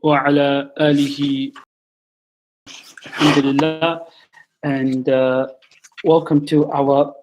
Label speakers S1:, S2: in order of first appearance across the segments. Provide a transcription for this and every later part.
S1: وعلى آله Alhamdulillah, and welcome to our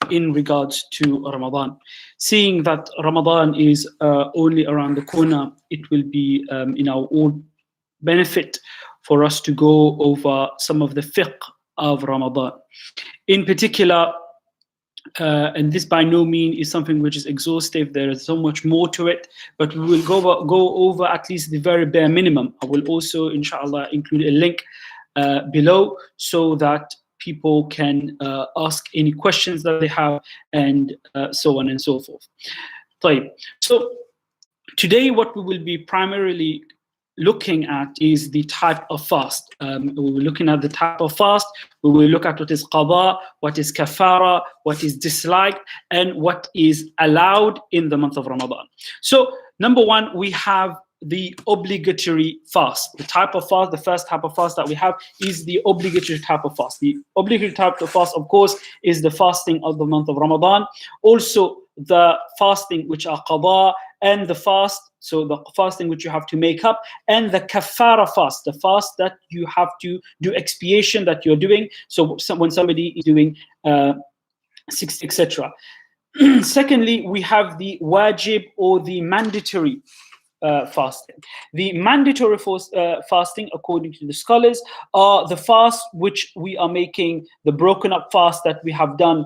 S1: in regards to Ramadan. Seeing that Ramadan is only around the corner, it will be in our own benefit for us to go over some of the fiqh of Ramadan. In particular, and this by no means is something which is exhaustive. There is so much more to it, but we will go over at least the very bare minimum. I will also, inshallah, include a link below so that people can ask any questions that they have, and so on and so forth. So today what we will be primarily looking at is the type of fast. We were looking at the type of fast. We will look at what is qada, what is kafara, what is disliked, and what is allowed in the month of Ramadan. So number one, we have the obligatory fast. The type of fast, the first type of fast that we have is the obligatory type of fast. The obligatory type of fast, of course, is the fasting of the month of Ramadan. Also, the fasting which are qada, and the fast, so the fasting which you have to make up, and the kafara fast, the fast that you have to do expiation that you're doing. So when somebody is doing 60, etc. Secondly, we have the wajib or the mandatory fasting. The mandatory fasting, according to the scholars, are the fast which we are making, the broken up fast that we have done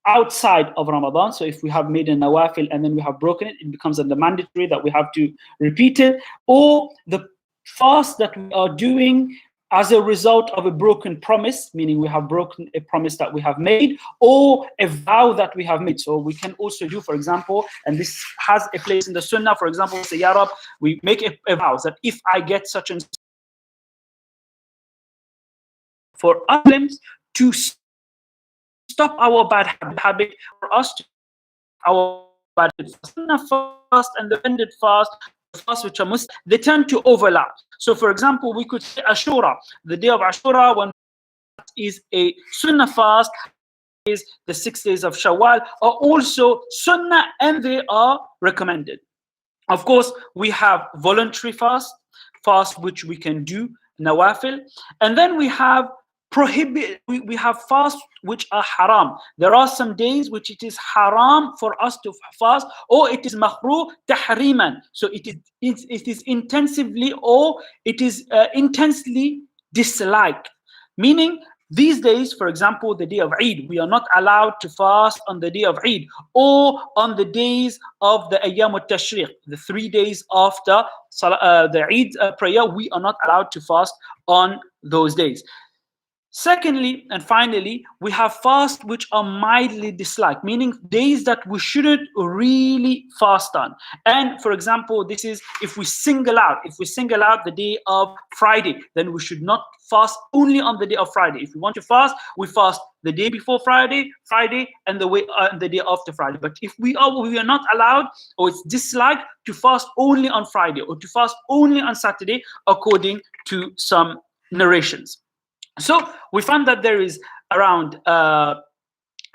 S1: outside of Ramadan. So if we have made a nawafil and then we have broken it, it becomes the mandatory that we have to repeat it, or the fast that we are doing as a result of a broken promise, meaning we have broken a promise that we have made, or a vow that we have made. So we can also do, for example, and this has a place in the Sunnah, for example, say, Ya Rab, we make a vow that if I get such and for Muslims to stop our bad habit, for us to our bad fast and the ended fast, the fast which are Muslim, they tend to overlap. So for example, we could say Ashura, the day of Ashura, when is a Sunnah fast, is the 6 days of Shawwal, are also Sunnah and they are recommended. Of course, we have voluntary fast which we can do, nawafil, and then we have we have fasts which are haram. There are some days which it is haram for us to fast, or it is makruh tahriman. So it is intensively, or it is intensely disliked. Meaning these days, for example, the day of Eid, we are not allowed to fast on the day of Eid, or on the days of the Ayyam al-Tashriq, the 3 days after the Eid prayer, we are not allowed to fast on those days. Secondly, and finally, we have fasts which are mildly disliked, meaning days that we shouldn't really fast on. And for example, this is if we single out the day of Friday, then we should not fast only on the day of Friday. If we want to fast, we fast the day before Friday, and the day after Friday. But if we are not allowed, or it's disliked to fast only on Friday, or to fast only on Saturday, according to some narrations. So we found that there is around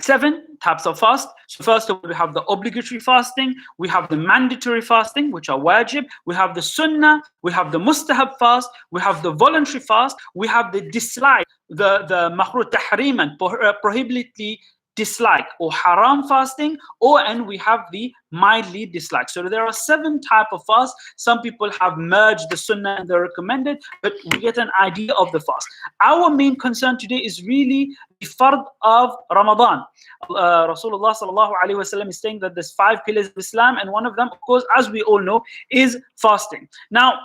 S1: 7 types of fast. So first of all, we have the obligatory fasting, we have the mandatory fasting, which are wajib, we have the sunnah, we have the mustahab fast, we have the voluntary fast, we have the dislike, the makruh tahriman, prohibitively dislike or haram fasting, and we have the mildly dislike. So there are 7 types of fast. Some people have merged the sunnah and they're recommended, but we get an idea of the fast. Our main concern today is really the fard of Ramadan. Rasulullah sallallahu alaihi wasallam is saying that there's 5 pillars of Islam, and one of them, of course, as we all know, is fasting. Now,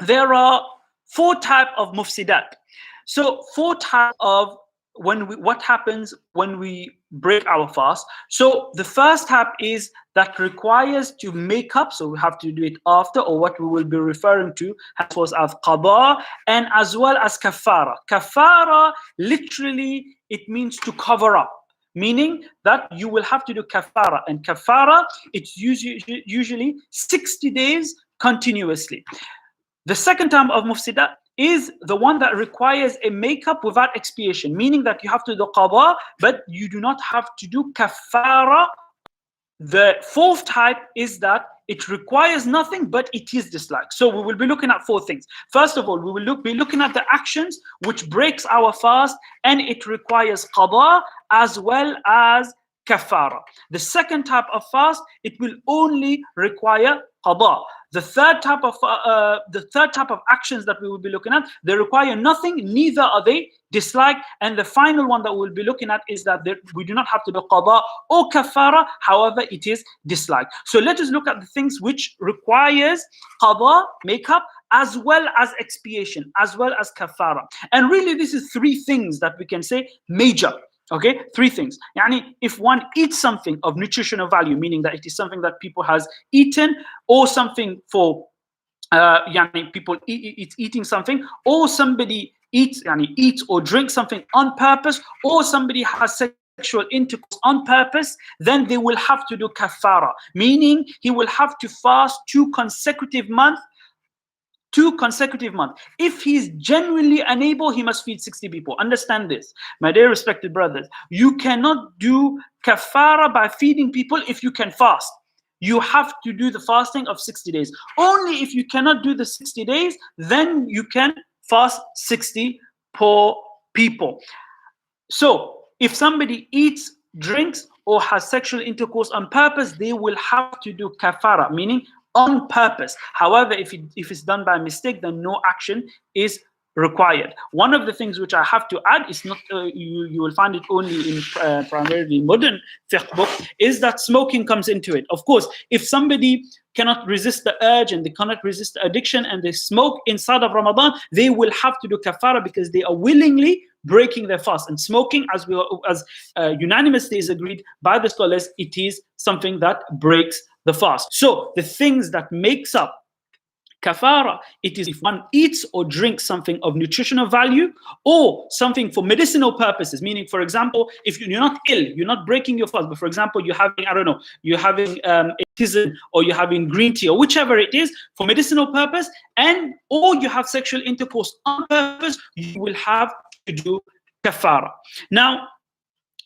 S1: there are 4 types of mufsidat. So 4 types of what happens when we break our fast. So the first type is that requires to make up, so we have to do it after, or what we will be referring to as qada, and as well as kafara. Kafara, literally, it means to cover up, meaning that you will have to do kafara, and kafara, it's usually 60 days continuously. The second type of mufsidat is the one that requires a makeup without expiation, meaning that you have to do qada, but you do not have to do kafara The fourth type is that it requires nothing, but it is disliked. So we will be looking at four things. First of all, we will be looking at the actions which breaks our fast, and it requires qada as well as kafara. The second type of fast, it will only require qada. The third type of actions that we will be looking at, they require nothing, neither are they disliked. And the final one that we'll be looking at is that we do not have to do qada or kafara, however it is disliked. So let us look at the things which requires qada, makeup, as well as expiation, as well as kafara. And really this is three things that we can say major. Okay, three things. Yani, if one eats something of nutritional value, meaning that it is something that people has eaten, or something for yani people eating something, or somebody eats or drinks something on purpose, or somebody has sexual intercourse on purpose, then they will have to do kafara, meaning he will have to fast 2 consecutive months. If he's genuinely unable, he must feed 60 people. Understand this, my dear respected brothers. You cannot do kafara by feeding people if you can fast. You have to do the fasting of 60 days. Only if you cannot do the 60 days, then you can fast 60 poor people. So if somebody eats, drinks, or has sexual intercourse on purpose, they will have to do kafara, meaning on purpose. However, if it's done by mistake, then no action is required. One of the things which I have to add is not you will find it only in primarily modern fiqh book, is that smoking comes into it. Of course, if somebody cannot resist the urge and they cannot resist the addiction and they smoke inside of Ramadan, they will have to do kafara because they are willingly breaking their fast. And smoking, as unanimously is agreed by the scholars, it is something that breaks the fast. So the things that makes up kafara, it is if one eats or drinks something of nutritional value, or something for medicinal purposes, meaning, for example, if you're not ill, you're not breaking your fast, but for example, you're having, I don't know, you're having a tisane, or you're having green tea, or whichever it is, for medicinal purpose, or you have sexual intercourse on purpose, you will have to do kafara. Now,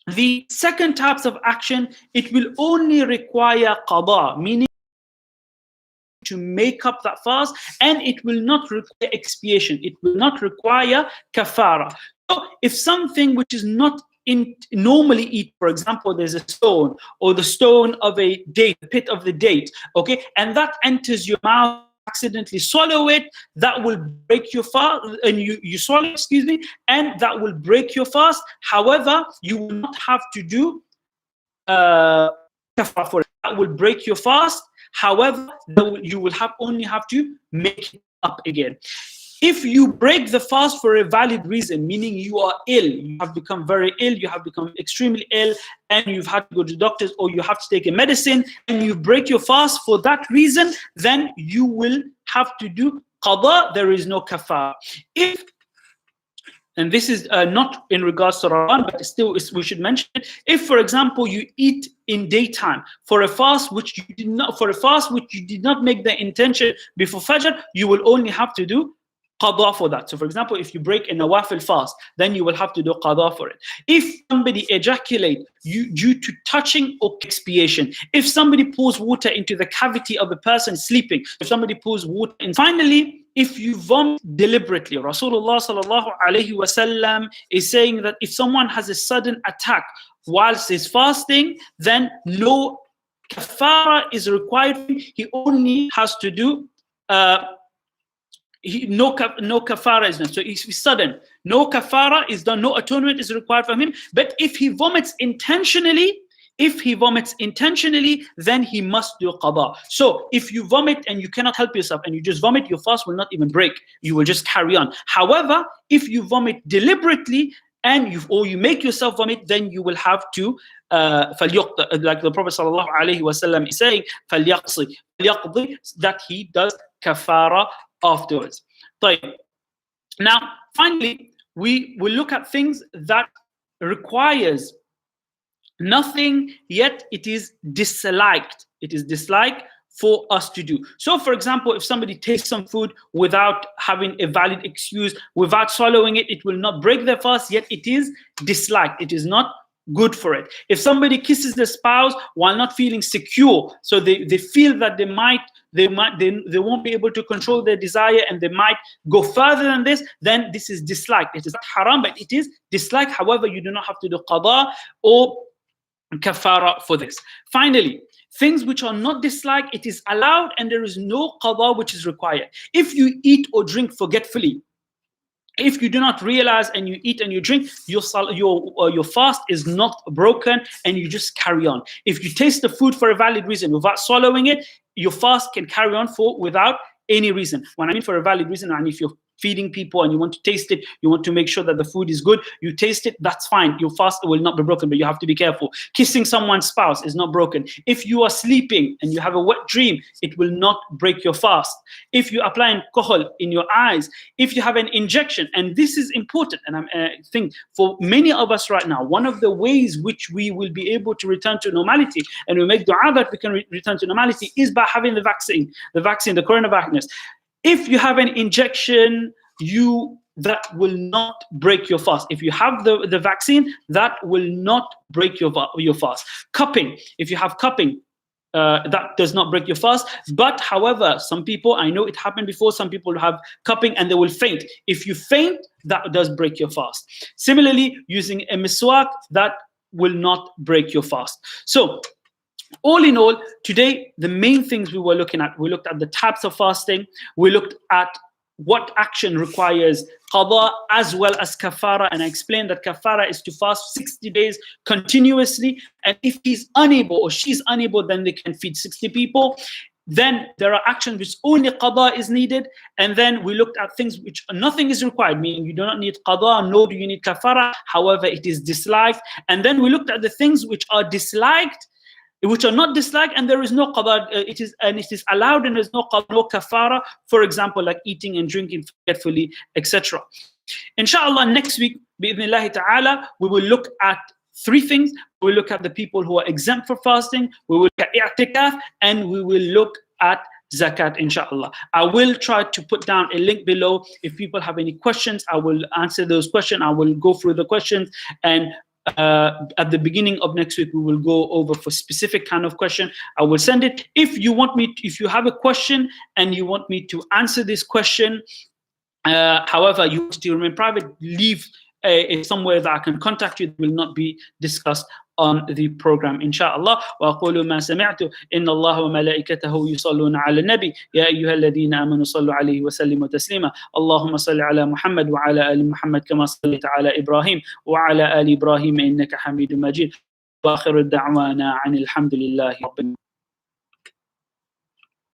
S1: the second types of action, it will only require qada, meaning to make up that fast, and it will not require expiation. It will not require kafara. So if something which is not normally eat, for example, there's a stone, or the stone of a date, the pit of the date, okay, and that enters your mouth, accidentally swallow it, that will break your fast, and you swallow, excuse me, and that will break your fast. However, you will not have to do kafara for it. That will break your fast. However, you will only have to make it up again. If you break the fast for a valid reason, meaning you are ill, you have become very ill, you have become extremely ill, and you've had to go to doctors, or you have to take a medicine, and you break your fast for that reason, then you will have to do qada. There is no kafara. And this is not in regards to Ramadan, but still we should mention it. If, for example, you eat in daytime for a fast which you did not make the intention before Fajr, you will only have to do qada for that. So, for example, if you break a nawafil fast, then you will have to do qada for it. If somebody ejaculates due to touching or expiation, if somebody pours water into the cavity of a person sleeping, if somebody pours water, and finally, if you vomit deliberately, Rasulullah sallallahu alaihi wasallam is saying that if someone has a sudden attack whilst he's fasting, then no kafara is required. He only has to do no kafara is done. So if it's sudden, no kafara is done, no atonement is required from him. But if he vomits intentionally, then he must do qada. So if you vomit and you cannot help yourself and you just vomit, your fast will not even break. You will just carry on. However, if you vomit deliberately and you make yourself vomit, then you will have to like the Prophet sallallahu alaihi wasallam is saying, that he does kafara afterwards. Now, finally, we will look at things that requires nothing, yet it is disliked. It is disliked for us to do. So, for example, if somebody takes some food without having a valid excuse, without swallowing it, it will not break their fast, yet it is disliked. It is not good for it. If somebody kisses their spouse while not feeling secure, so they feel that they won't be able to control their desire and they might go further than this, then this is disliked. It is not haram, but it is disliked. However, you do not have to do qada or kafara for this. Finally, things which are not disliked, it is allowed and there is no qada which is required. If you eat or drink forgetfully, if you do not realize and you eat and you drink, your fast is not broken and you just carry on. If you taste the food for a valid reason without swallowing it, your fast can carry on without any reason. When I mean for a valid reason, and if you're feeding people and you want to taste it, you want to make sure that the food is good, you taste it, that's fine. Your fast will not be broken, but you have to be careful. Kissing someone's spouse is not broken. If you are sleeping and you have a wet dream, it will not break your fast. If you apply alcohol in your eyes, if you have an injection, and this is important, and I think for many of us right now, one of the ways which we will be able to return to normality, and we make dua that we can return to normality, is by having the vaccine, the coronavirus. If you have an injection, that will not break your fast. If you have the vaccine, that will not break your fast. Cupping, if you have cupping, that does not break your fast. But however, some people, I know it happened before, some people have cupping and they will faint. If you faint, that does break your fast. Similarly, using a miswak, that will not break your fast. So, all in all, today, the main things we were looking at, we looked at the types of fasting, we looked at what action requires qada as well as kafara, and I explained that kafara is to fast 60 days continuously, and if he's unable or she's unable, then they can feed 60 people. Then there are actions which only qada is needed, and then we looked at things which nothing is required, meaning you do not need qada, nor do you need kafara, however it is disliked. And then we looked at the things which are disliked, which are not disliked, and there is no qada, it is allowed and there is no qada, no kafara, for example, like eating and drinking forgetfully, etc. Inshallah, next week, bi'idhnillahi ta'ala, we will look at 3 things. We will look at the people who are exempt for fasting, we will look at i'tikaf, and we will look at zakat, inshallah. I will try to put down a link below. If people have any questions, I will answer those questions. I will go through the questions, and at the beginning of next week, we will go over for specific kind of question. I will send it. If you have a question and you want me to answer this question, however, you want to remain private, leave somewhere that I can contact you. It will not be discussed on the program, inshallah. وأقول ما سمعت إن الله وملائكته يصلون على النبي يا أيها الذين آمنوا صلوا عليه وسلموا تسليما اللهم صل على محمد وعلى آل محمد كما صليت على إبراهيم وعلى آل إبراهيم إنك حميد مجيد وآخر الدعوانا عن الحمد لله رب العالمين.